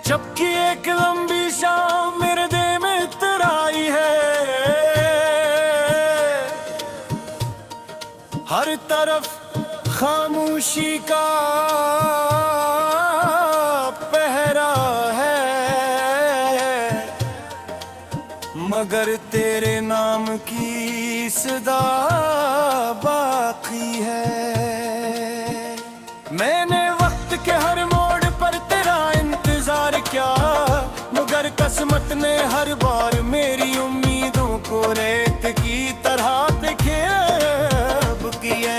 जबकि एक लंबी शाम मेरे दिल में इतराई है। हर तरफ खामोशी का पहरा है, मगर तेरे नाम की सदा बाकी है। मैंने वक्त के हर मोड़ पर तेरा इंतजार किया, मगर किस्मत ने हर बार मेरी उम्मीदों को रेत की तरह बेखेब किया।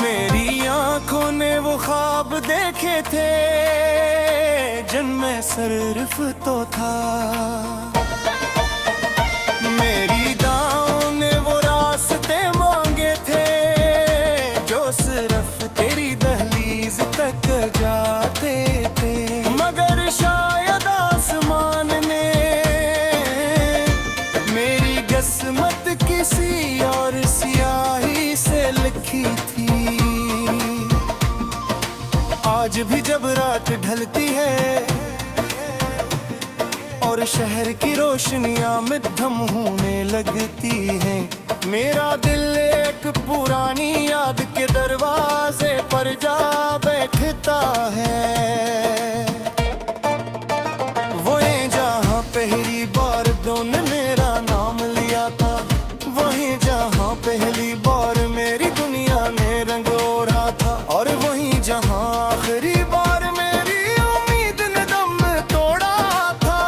मेरी आंखों ने वो ख्वाब देखे थे जिनमें सिर्फ तो था, मेरी दांव ने वो रास्ते मांगे थे जो सिर्फ तेरी दहलीज तक जाते थे। मगर शायद आसमान ने मेरी किस्मत किसी और स्याही से लिखी थी। आज भी जब रात ढलती है और शहर की रोशनियां मध्यम होने लगती हैं, मेरा दिल एक पुरानी याद के दरवाजे पर जा बैठता है। वहीं जहां पहली बार दोनों ने मेरा नाम लिया था, वहीं जहां पहली बार मेरी दुनिया ने रंग ओढ़ा था, और वहीं जहां आखिरी बार मेरी उम्मीद ने दम तोड़ा था।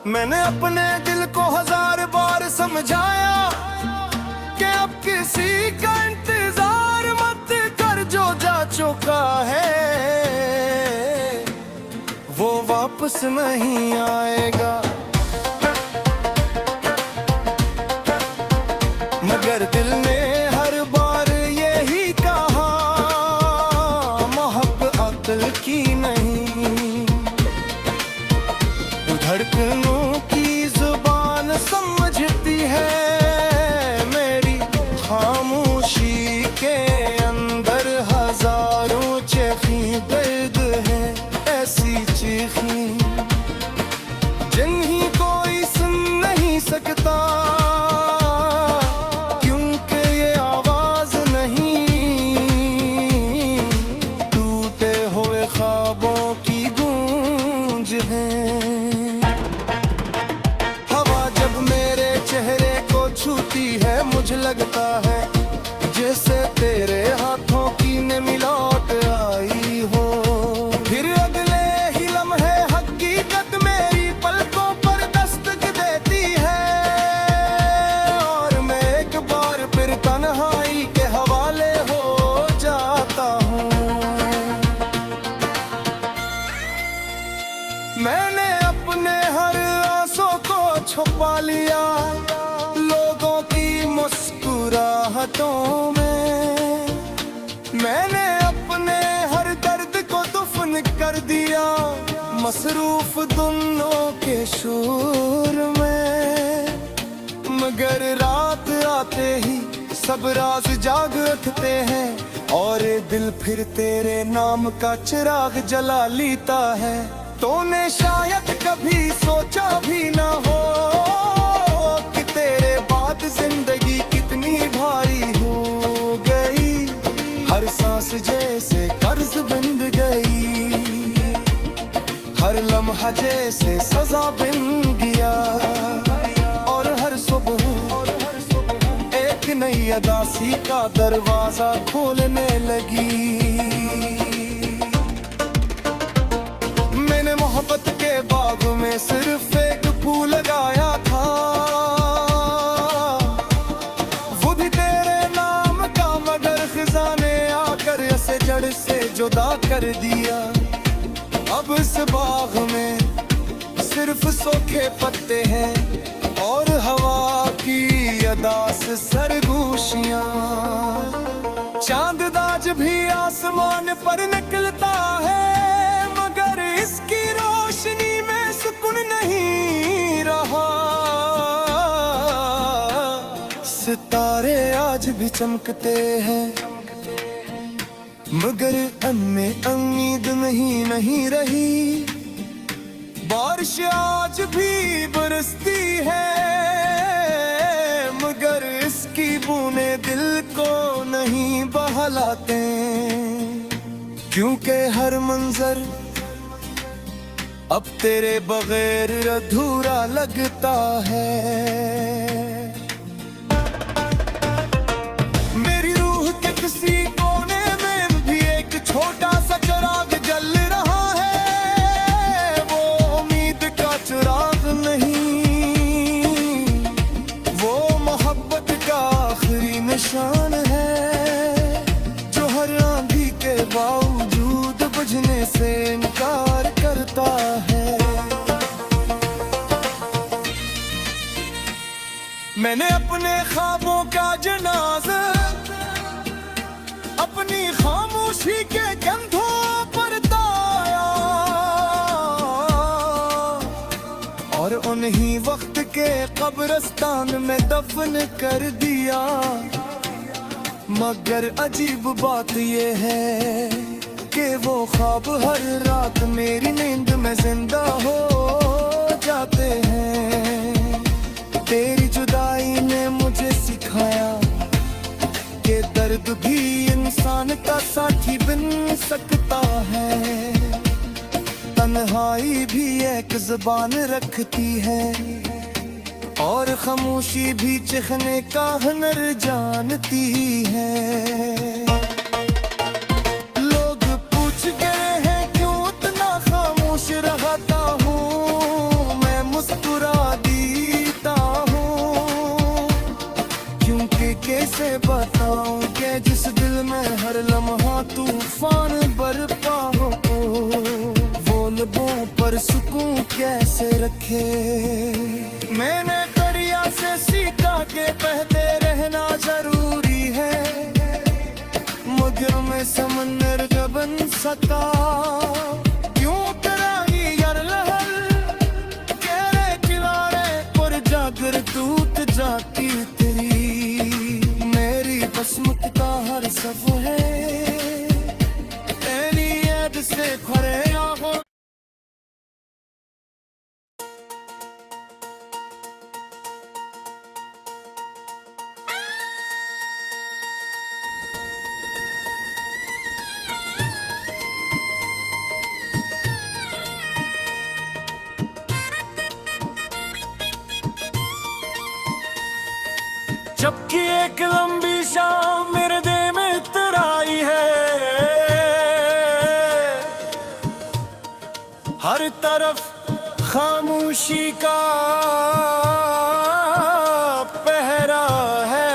मैंने अपने दिल को 1000 बार समझाया कि अब किसी का इंतजार मत कर, जो जा चुका है वो वापस नहीं आएगा। मगर दिल ने हर बार यही कहा, मोहब्बत अक्ल की नहीं, धड़कनों की जुबान समझती है। मेरी खामोशी के अंदर हजारों चीखें दर्द है, ऐसी चीखें जिन्हें कोई सुन नहीं सकता, क्योंकि ये आवाज नहीं टूटे हुए ख्वाबों की गूंज है। चेहरे को छूती है मुझे लगता है जैसे तेरे हाथों की ने मिलौट आई हो। फिर अगले ही लम्हे हकीकत मेरी पलकों पर दस्तक देती है, और मैं एक बार फिर तन्हाई के हवाले हो जाता हूँ। मैंने अपने हर आंसू को छुपा लिया लोगों की मुस्कुराहटों में, मैंने अपने हर दर्द को दफन कर दिया मसरूफ दोनों के शोर में। मगर रात आते ही सब राज जाग उठते हैं, और दिल फिर तेरे नाम का चिराग जला लेता है। तूने शायद कभी सोचा भी ना हो कि तेरे बाद जिंदगी कितनी भारी हो गई, हर सांस जैसे कर्ज बन गई, हर लम्हा जैसे सजा बन गया, और हर सुबह एक नई अदासी का दरवाजा खोलने लगी। मैंने मोहब्बत के बाग में सिर्फ एक फूल लगाया था, वो भी तेरे नाम का, मगर खिज़ा ने आकर इसे जड़ से जुदा कर दिया। अब इस बाग में सिर्फ सूखे पत्ते हैं और हवा की अदास सरगोशियां। चांद आज भी आसमान पर निकलता है, मगर इसकी रोशनी में सुकून नहीं रहा। सितारे आज भी चमकते हैं, मगर हमें उम्मीद नहीं रही। बारिश आज भी बरसती है, मगर इसकी बूंदे दिल को नहीं बहलाते, क्योंकि हर मंजर अब तेरे बगैर अधूरा लगता है। मेरी रूह के किसी कोने में भी एक छोटा सा चिराग जल रहा है, वो उम्मीद का चिराग नहीं, वो मोहब्बत का आखिरी निशान है, जो हर आंधी के बावजूद बुझने से इनकार करता है। मैंने अपने ख्वाबों का जनाजा अपनी खामोशी के कंधों पर ताया, और उन्हीं वक्त के कब्रिस्तान में दफन कर दिया। मगर अजीब बात ये है कि वो ख्वाब हर रात मेरी नींद में जिंदा हो जाते हैं। तेरी जुदाई ने मुझे सिखाया कि दर्द भी इंसान का साथी बन सकता है, तन्हाई भी एक जुबान रखती है, और खामोशी भी चखने का हुनर जानती है। लोग पूछ गए हैं क्यों इतना खामोश रहता हूँ, मैं मुस्कुरा देता हूँ, क्योंकि कैसे बताऊं कि जिस दिल में हर लम्हा तूफान बरपा हो, वो लबों पर सुकून कैसे रखे। मैंने दरिया से सीखा के बहते रहना जरूरी है, मगर मैं समंदर जब बन सका, क्यों कराही यार लहर तेरे किनारे पर जाकर टूट जाती तेरी। मेरी बसमत का हर सफ़र है तेरी याद से भरे आँखों। जबकि एक लंबी शाम मेरे दिल में इतर आई है, हर तरफ खामोशी का पहरा है,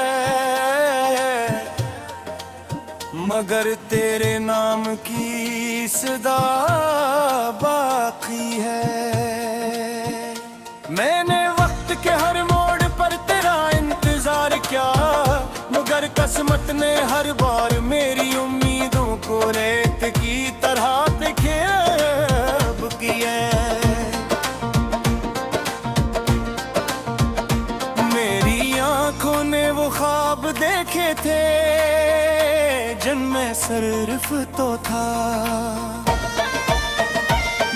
मगर तेरे नाम की सदा बाकी है। मैंने वक्त के हर मोड़ पर तेरा इंतजार किया, मगर किस्मत ने हर बार मेरी उम्मीदों को रेत की तरह निखेब किया। मेरी आंखों ने वो ख्वाब देखे थे जिनमें सिर्फ तो था,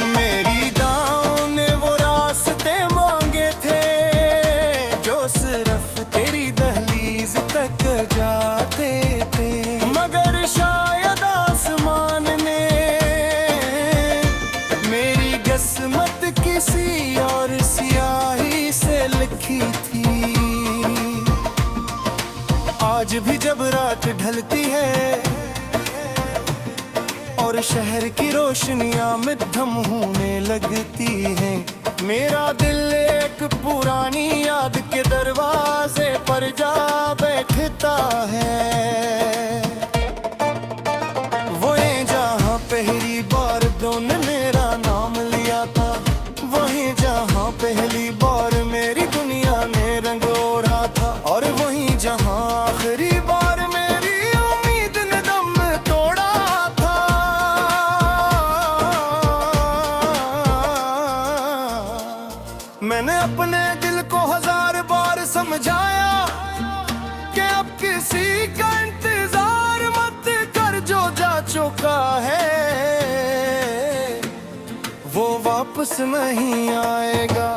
मेरी दाओं ने वो रास्ते मांगे थे जो सिर्फ तेरी दहलीज तक जाते थे। मगर शायद आसमान ने मेरी किस्मत किसी और स्याही से लिखी थी। आज भी जब रात ढलती है और शहर की रोशनियां मध्यम होने लगती हैं, मेरा दिल एक पुरानी याद के दरवाजे पर जा बैठता है। वहीं जहां पहली बार दोनों मेरा नाम लिया था, वहीं जहां पहली बार मेरी दुनिया ने रंगोरा था, और वहीं जहां आखिरी बार मेरी उम्मीद ने दम तोड़ा था। मैंने अपने दिल को 1000 बार समझाया किसी का इंतजार मत कर, जो जा चुका है वो वापस नहीं आएगा।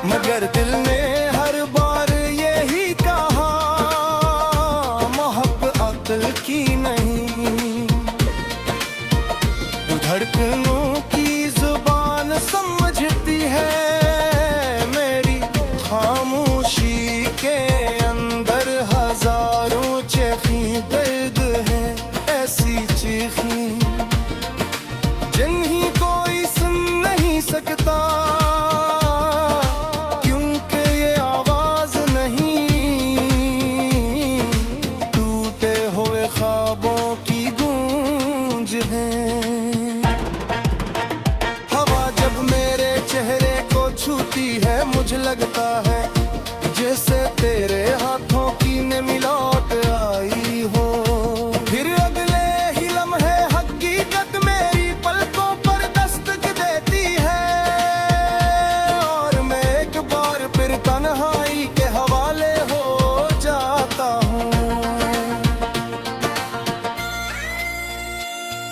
मगर दिल ने हर बार यही कहा, मोहब्बत अक्ल की नहीं। धड़कनों की जुबान समझती है मेरी खामोशी के अंदर हजारों चीखें दर्द है, ऐसी चीखें जिन्हीं कोई सुन नहीं सकता, क्योंकि ये आवाज नहीं टूटे हुए ख्वाबों की गूंज है। हवा जब मेरे चेहरे को छूती है, मुझे लगता है जैसे तेरे हाथों की ने मिलौट आई हो। फिर अगले ही लम्हे हकीकत मेरी पलकों पर दस्तक देती है, और मैं एक बार फिर तन्हाई के हवाले हो जाता हूँ।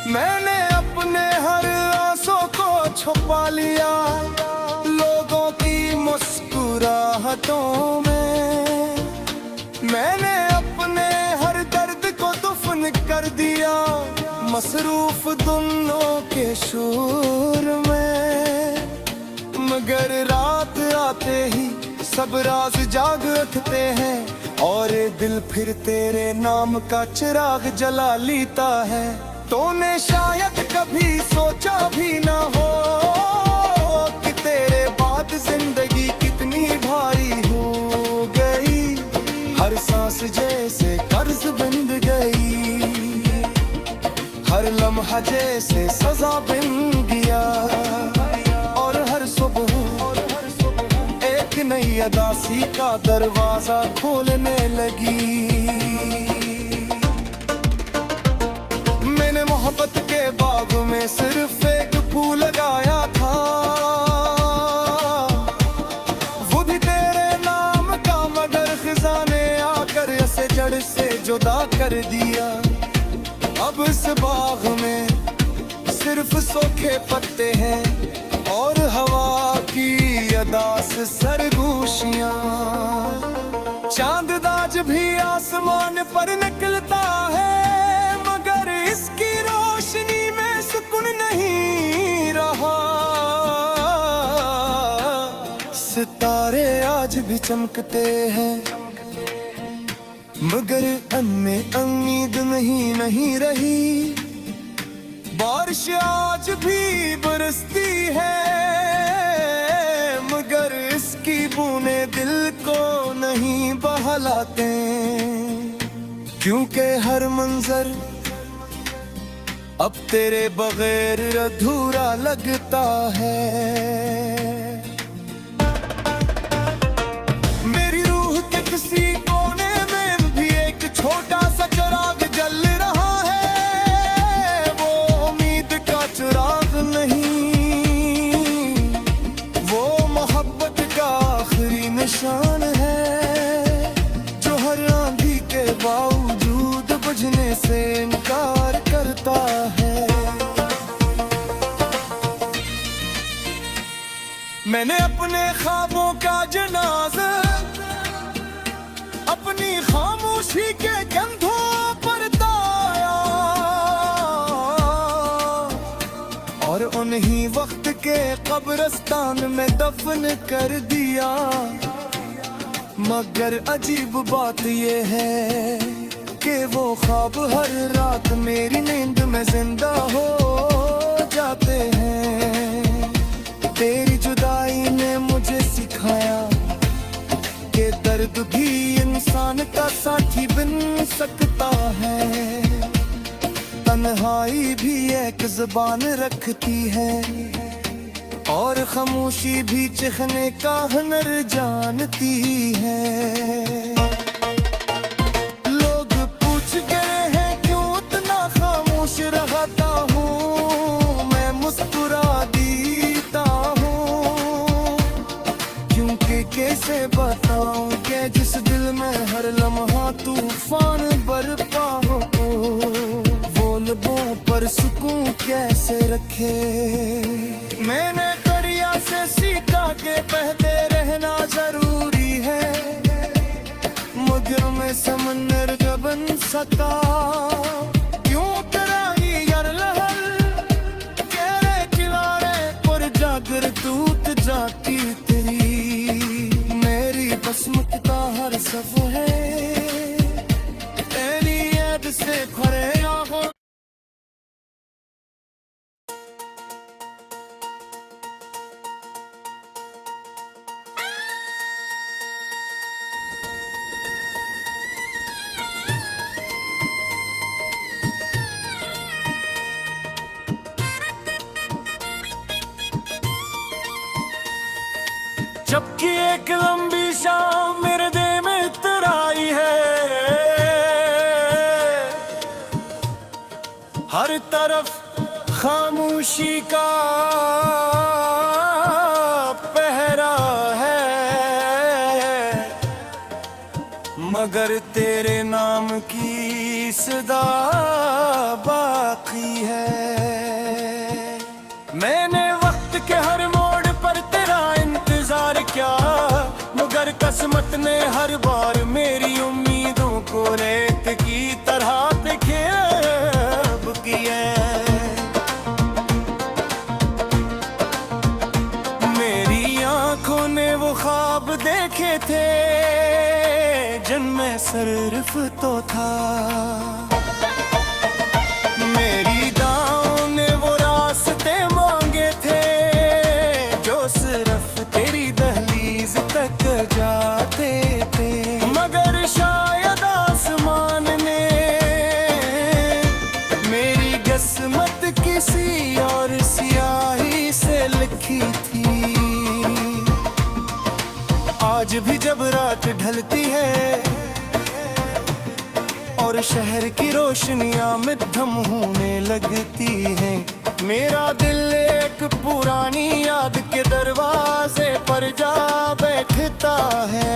मैंने अपने हर आंसू को छुपा लिया लोगों की मुस्कुराहटों में। मैंने अपने हर दर्द को दफन कर दिया मसरूफ दोनों के शोर में। मगर रात आते ही सब राज जाग उठते हैं, और दिल फिर तेरे नाम का चिराग जला लेता है। तूने शायद कभी सोचा भी ना हो कि तेरे बाद जिंदगी कितनी भारी हो गई। हर सांस जैसे कर्ज बन गई, हर लम्हा जैसे सजा बन गया, और हर सुबह एक नई अदासी का दरवाजा खोलने लगी। मैंने मोहब्बत के बाग में सिर्फ एक फूल लगाया था, वो भी तेरे नाम का, मगर खिजाने आकर इसे जड़ से जुदा कर दिया। अब इस बाग में सिर्फ सूखे पत्ते हैं, और हवा की अदास सरगोशियां। चांद दाज भी आसमान पर निकलता है, मगर इसकी रोशनी में सुकून नहीं रहा। सितारे आज भी चमकते हैं, मगर उनमें उम्मीद नहीं रही। बारिश आज भी बरसती है, मगर इसकी बूंदें दिल को नहीं बहलाते, क्योंकि हर मंजर अब तेरे बगैर अधूरा लगता है। मेरी रूह के किसी कोने में भी एक छोटा सा चिराग जल रहा है, वो उम्मीद का चिराग नहीं, वो मोहब्बत का आखिरी निशान है, जो हर आंधी के बावजूद बुझने से इनकार करता है। मैंने अपने ख्वाबों का जनाजा अपनी खामोशी के कंधों पर दाया, और उन्हीं वक्त के कब्रिस्तान में दफन कर दिया। मगर अजीब बात ये है कि वो ख्वाब हर रात मेरी नींद में जिंदा हो जाते हैं। तेरी जुदाई ने मुझे सिखाया कि दर्द भी इंसान का साथी बन सकता है। तन्हाई भी एक जुबान रखती है, और खामोशी भी चखने का हुनर जानती है। लोग पूछ गए हैं क्यों इतना खामोश रहता हूँ, मैं मुस्कुरा देता हूँ, क्योंकि कैसे बता बताऊं कि जिस दिल में हर लम्हा तूफान बरपा हो, वो लबों पर सुकून कैसे रखे। मैंने दरिया से सीखा के बहते रहना जरूरी है, मगर मैं समंदर जब बन सका। क्यों कराई यार लहर गहरे किनारे पर जागर टूट जाती तेरी। मेरी बसमत हर सफ है तेरी याद से भरे आंखों। जबकि एक लंबी शाम मेरे दिल में इतराई है, हर तरफ खामोशी का पहरा है, मगर तेरे नाम की सदा बाकी है। मैंने वक्त के हर मोड़ पर तेरा इंतजार किया, मगर किस्मत ने हर बार मेरी उम्मीदों को रेत की तरह बेखेब किया। मेरी आंखों ने वो ख्वाब देखे थे जिनमें सिर्फ तो था, मेरी दांव ने वो रास्ते मांगे थे जो सिर्फ तेरी दहलीज तक जाते थे। मगर शायद आसमान ने मेरी किस्मत किसी और स्याही से लिखी थी। आज भी जब रात ढलती है और शहर की रोशनियां मध्यम होने लगती हैं, मेरा दिल एक पुरानी याद के दरवाजे पर जा बैठता है।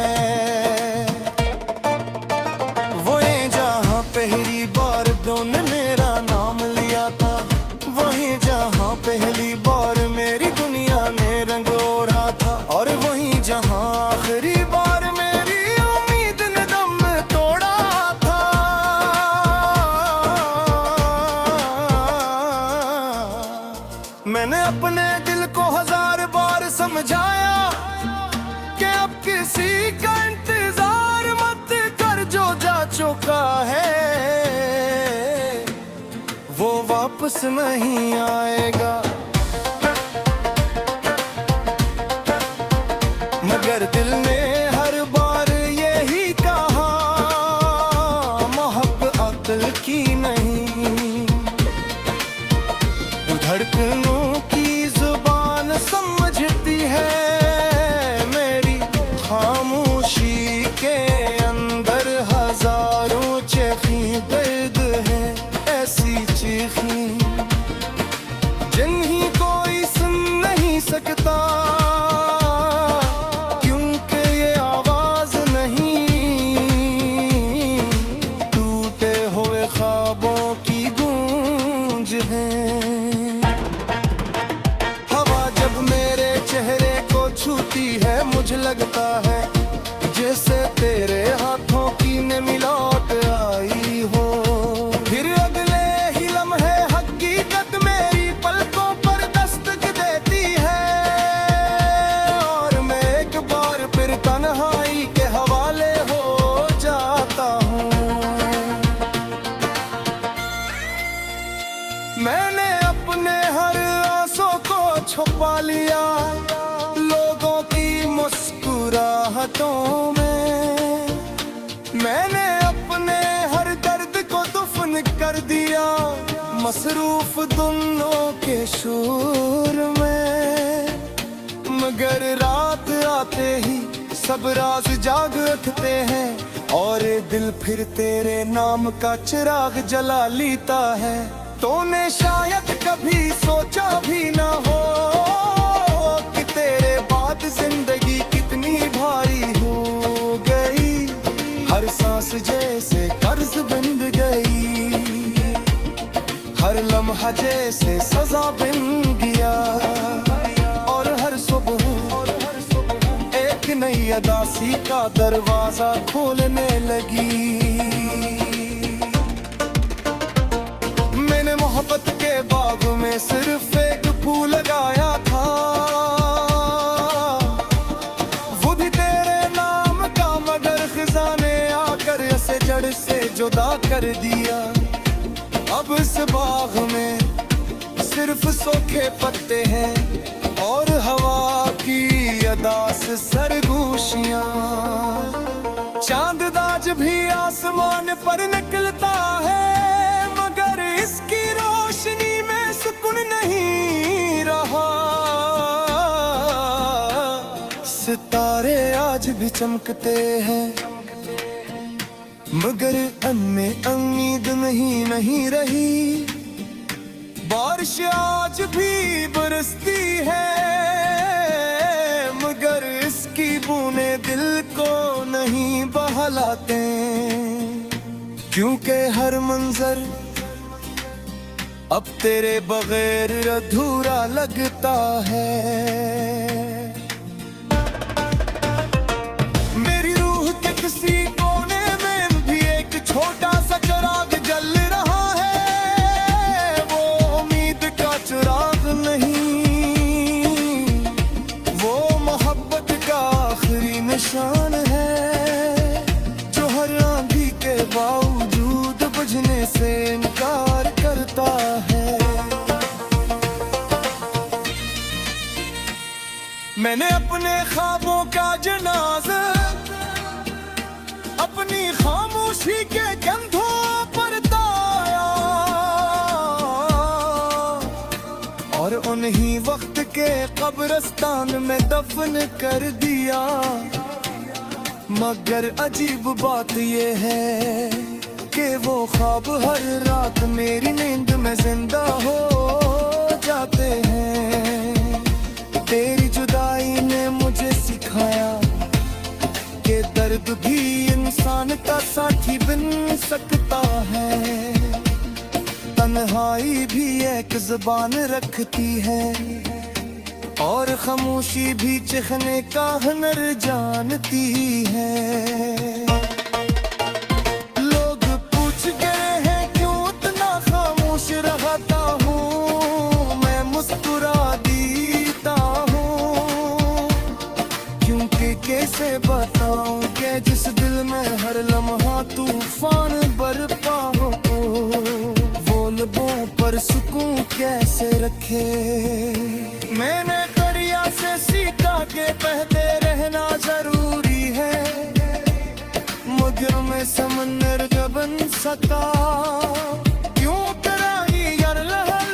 वहीं जहां पहली बार दोनों ने मेरा नाम लिया था, वहीं जहां पहली बार मेरी दुनिया ने रंगोरा था, और वहीं जहां आखिरी बार मेरी उम्मीद ने दम तोड़ा था। मैंने अपने दिल को हजार बार समझाया कि अब किसी का इंतजार मत कर, जो जा चुका है वो वापस नहीं आएगा। मगर दिल ने हर बार यही कहा, मोहब्बत अक्ल की नहीं, धड़कनों की जुबान समझती है। मेरी खामोशी के अंदर हजारों चीखें दर्द है, ऐसी चीखें जिन्हीं कोई सुन नहीं सकता, क्योंकि ये आवाज नहीं टूटे हुए ख्वाबों की गूंज है। चेहरे को छूती है मुझे लगता है जैसे तेरे हाथों की ने मिलौट आई हो। फिर अगले ही लम्हे हकीकत मेरी पलकों पर दस्तक देती है, और मैं एक बार फिर तन्हाई के हवाले हो जाता हूँ। मैंने अपने हर आंसू को छुपा लिया लोगों की मुस्कुराहटों में, मैंने अपने हर दर्द को दफन कर दिया मसरूफ दोनों के शोर में। मगर रात आते ही सब राज जाग उठते हैं, और दिल फिर तेरे नाम का चिराग जला लेता है। तूने शायद कभी सोचा भी ना हो कि तेरे बाद जिंदगी कितनी भारी हो। हर लम्हा जैसे सजा बन गया, और हर सुबह एक नई अदासी का दरवाजा खोलने लगी। मैंने मोहब्बत के बाग में सिर्फ एक फूल लगाया था, वो भी तेरे नाम का, मगर खिजाने आकर इसे जड़ से जुदा कर दिया। अब इस बाग में सिर्फ सूखे पत्ते हैं और हवा की अदास सरगोशियां। चांद आज भी आसमान पर निकलता है, मगर इसकी रोशनी में सुकून नहीं रहा। सितारे आज भी चमकते हैं, मगर अन्य उम्मीद नहीं रही। बारिश आज भी बरसती है, मगर इसकी बूंदें दिल को नहीं बहलाते, क्योंकि हर मंजर अब तेरे बगैर अधूरा लगता है। मेरी रूह के किसी कोने में भी एक छोटा सा चिराग जल रहा है, वो उम्मीद का चिराग नहीं, वो मोहब्बत का आखिरी निशान है, जो हर आंधी के बावजूद बुझने से इनकार करता है। मैंने अपने ख्वाबों का जनाजा अपनी खामोशी के कंधों पर ताया, और उन्हीं वक्त के कब्रिस्तान में दफन कर दिया। मगर अजीब बात ये है कि वो ख्वाब हर रात मेरी नींद में जिंदा हो जाते हैं। तेरी जुदाई ने मुझे सिखाया कि दर्द भी इंसान का साथी बन सकता है। तन्हाई भी एक जुबान रखती है, और खामोशी भी चखने का हुनर जानती है। लोग पूछ गए हैं क्यों इतना खामोश रहता हूँ, मैं मुस्कुरा देता हूँ, क्योंकि कैसे बताऊं कि जिस दिल में हर लम्हा तूफान बरपा हो, वो लबों पर सुकून कैसे रखे। मैंने दरिया से सीखा कि बहते रहना जरूरी है, मगर मैं समंदर का बन सका। क्यों कराही यार लहर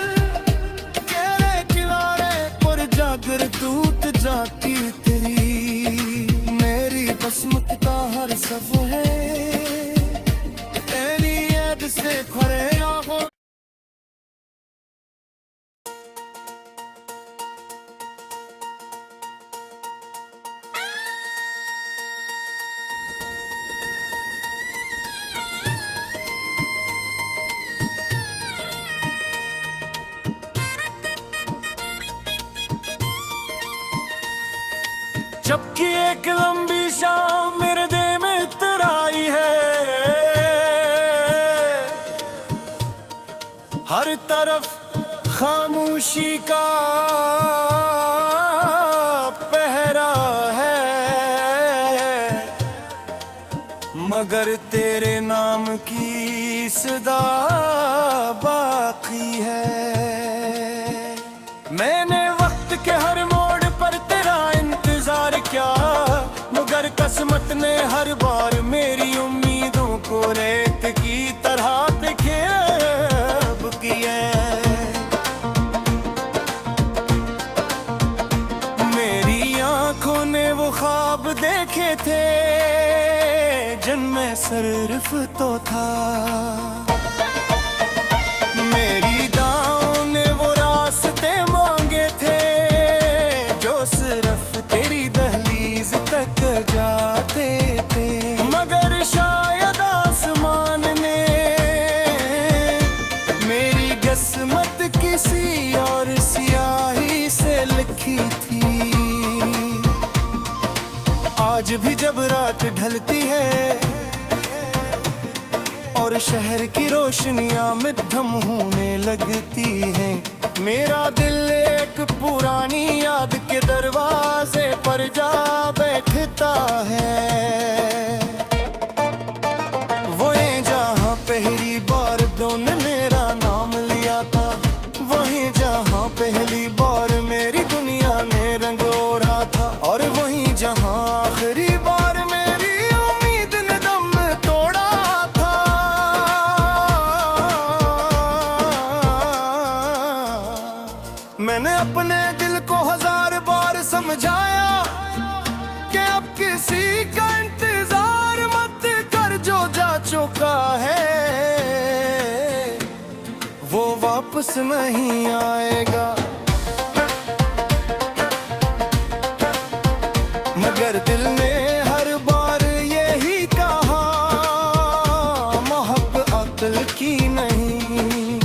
तेरे किनारे पर जाकर टूट जाती तेरी मेरी बसमत का हर सफर है, तेरी याद से भरे आंखों। जबकि एक लंबी शाम मेरे दिल में इतर आई है, हर तरफ खामोशी का पहरा है, मगर तेरे नाम की सदा बाकी है। मैंने वक्त के हर मोड़ पर तेरा इंतजार किया, मगर किस्मत ने हर बार मेरी उम्मीदों को रेत की तरह बेखेब किया। मेरी आंखों ने वो ख्वाब देखे थे जिनमें सिर्फ तो था, मेरी दाओं ने वो रास्ते मांगे थे जो सिर्फ तेरी दहलीज तक जाते थे। मगर शायद आसमान ने मेरी गस ढलती है और शहर की रोशनियां मध्यम होने लगती हैं। मेरा दिल एक पुरानी याद के दरवाजे पर जा बैठता है। वहीं जहाँ पहली बार दोनों मेरा नाम लिया था, वहीं जहाँ पहली बार मेरी दुनिया में रंग ओढ़ा था, और वहीं जहाँ आखिरी बार मेरी उम्मीद ने दम तोड़ा था। मैंने अपने दिल को 1000 बार समझाया कि अब किसी का इंतजार मत कर, जो जा चुका है वो वापस नहीं आएगा। मगर दिल ने हर बार यही कहा, मोहब्बत अक्ल की नहीं,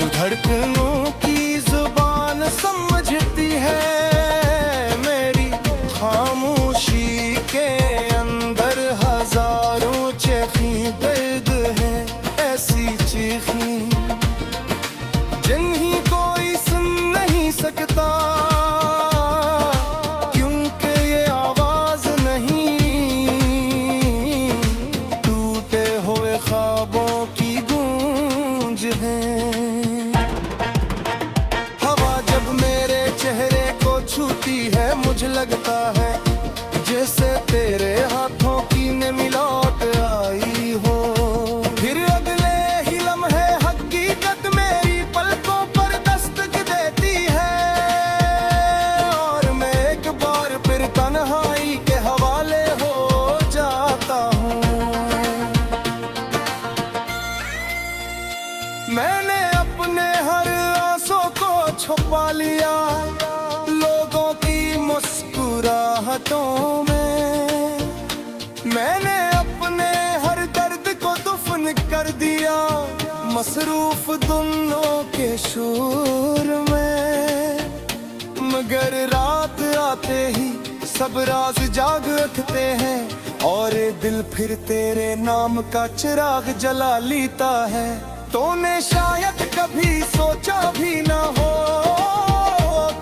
धड़कनों की जुबान समझती है। मेरी खामोशी के अंदर हजारों चीखें दर्द है, ऐसी चीखें जिन्हें कोई सुन नहीं सकता, क्योंकि ये आवाज नहीं टूटे हुए ख्वाबों की गूंज है। हवा जब मेरे चेहरे को छूती है, मुझे लगता है जैसे तेरे हाथों की ने मिलौट आई हो। फिर अगले ही लम्हे हकीकत मेरी पलकों पर दस्तक देती है, और मैं एक बार फिर तन्हाई के हवाले हो जाता हूँ। मैंने अपने हर आंसू को छुपा लिया लोगों की मुस्कुराहटों में। मैंने अपने हर दर्द को दफन कर दिया मसरूफ दुनिया के शोर में। मगर रात आते ही सब राज जाग उठते हैं, और दिल फिर तेरे नाम का चिराग जला लेता है। तूने शायद कभी सोचा भी ना हो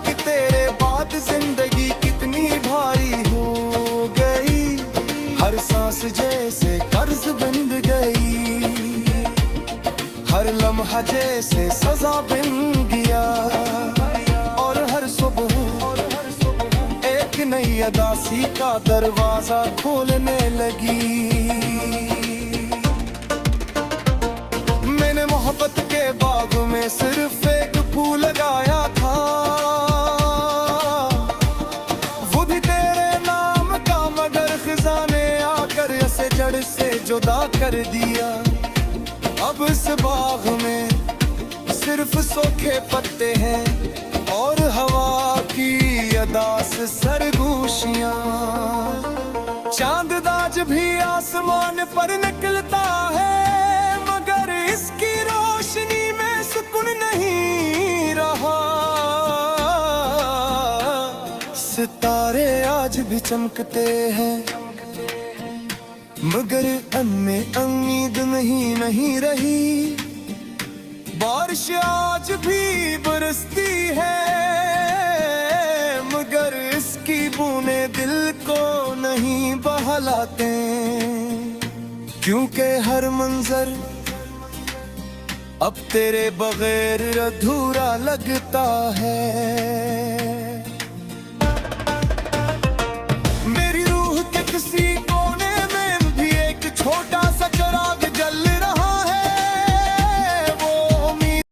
कि तेरे बाद जिंदगी कितनी भारी हो गई। हर सांस जैसे कर्ज बन गई, हर लम्हा जैसे सजा बन गया, और हर सुबह एक नई अदासी का दरवाजा खोलने लगी। मैंने मोहब्बत के बाग में सिर्फ एक फूल लगाया था, वो भी तेरे नाम का, मगर खिज़ा ने आकर इसे जड़ से जुदा कर दिया। अब इस बाग में सिर्फ सूखे पत्ते हैं, और हवा की अदास सरगोशियां। चांद दाज भी आसमान पर निकलता है, मगर इसकी रोशनी में सुकून नहीं रहा। सितारे आज भी चमकते हैं, मगर उनमें उम्मीद नहीं रही। बारिश आज भी बरसती है, मगर इसकी बूंदें दिल को नहीं बहलाते, क्योंकि हर मंजर अब तेरे बगैर अधूरा लगता है।